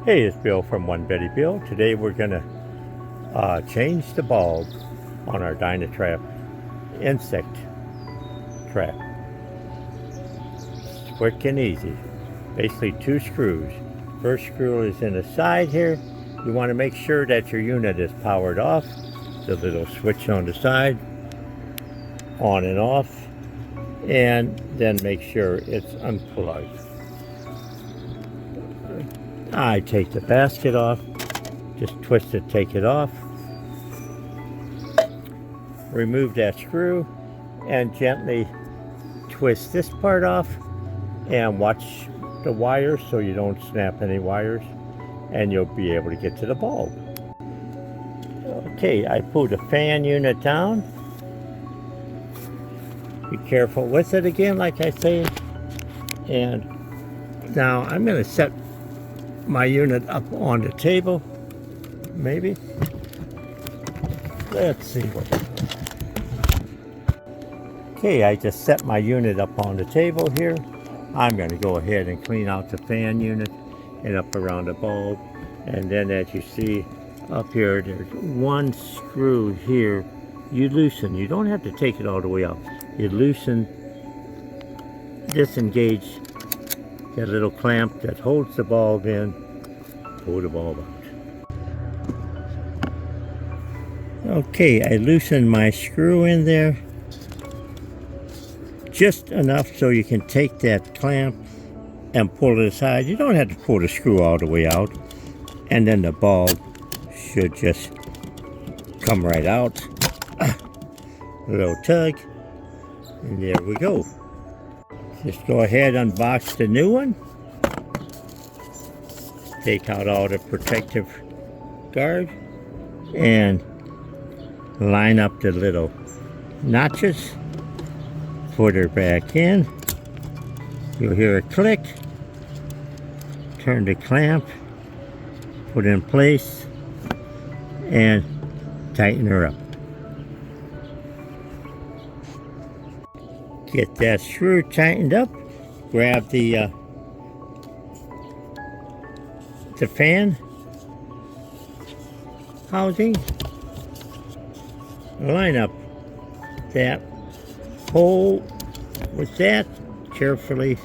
Hey, it's Bill from One Betty Bill. Today we're gonna change the bulb on our Dynatrap Insect trap. It's quick and easy. Basically 2 screws. First screw is in the side here. You want to make sure that your unit is powered off. The little switch on the side, on and off, and then make sure it's unplugged. I take the basket off, just twist it, take it off, remove that screw, and gently twist this part off, and watch the wires so you don't snap any wires, and you'll be able to get to the bulb. Okay, I pulled the fan unit down. Be careful with it again, like I say. And now I'm going to set my unit up on the table, maybe. Let's see what. Okay, I just set my unit up on the table here. I'm going to go ahead and clean out the fan unit and up around the bulb. And then as you see up here, there's 1 screw here. You loosen. You don't have to take it all the way out. You loosen, disengage that little clamp that holds the bulb in, pull the bulb out. Okay, I loosened my screw in there just enough so you can take that clamp and pull it aside. You don't have to pull the screw all the way out, and then the bulb should just come right out. A little tug, and there we go. Just go ahead and unbox the new one. Take out all the protective guard and line up the little notches. Put her back in. You'll hear a click. Turn the clamp, put it in place, and tighten her up. Get that screw tightened up. Grab the fan housing. Line up that hole with that. Carefully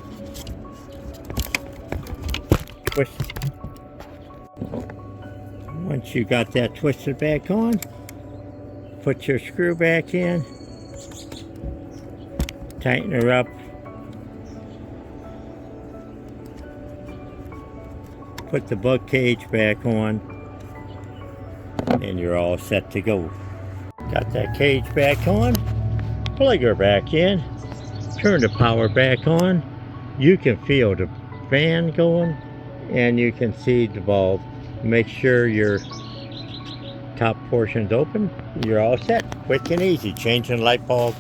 twist. Once you got that twisted back on, put your screw back in. Tighten her up. Put the bug cage back on, and you're all set to go. Got that cage back on. Plug her back in. Turn the power back on. You can feel the fan going, and you can see the bulb. Make sure your top portion's open. You're all set. Quick and easy. Changing light bulb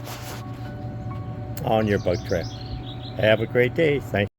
on your bug trap. Have a great day. Thanks.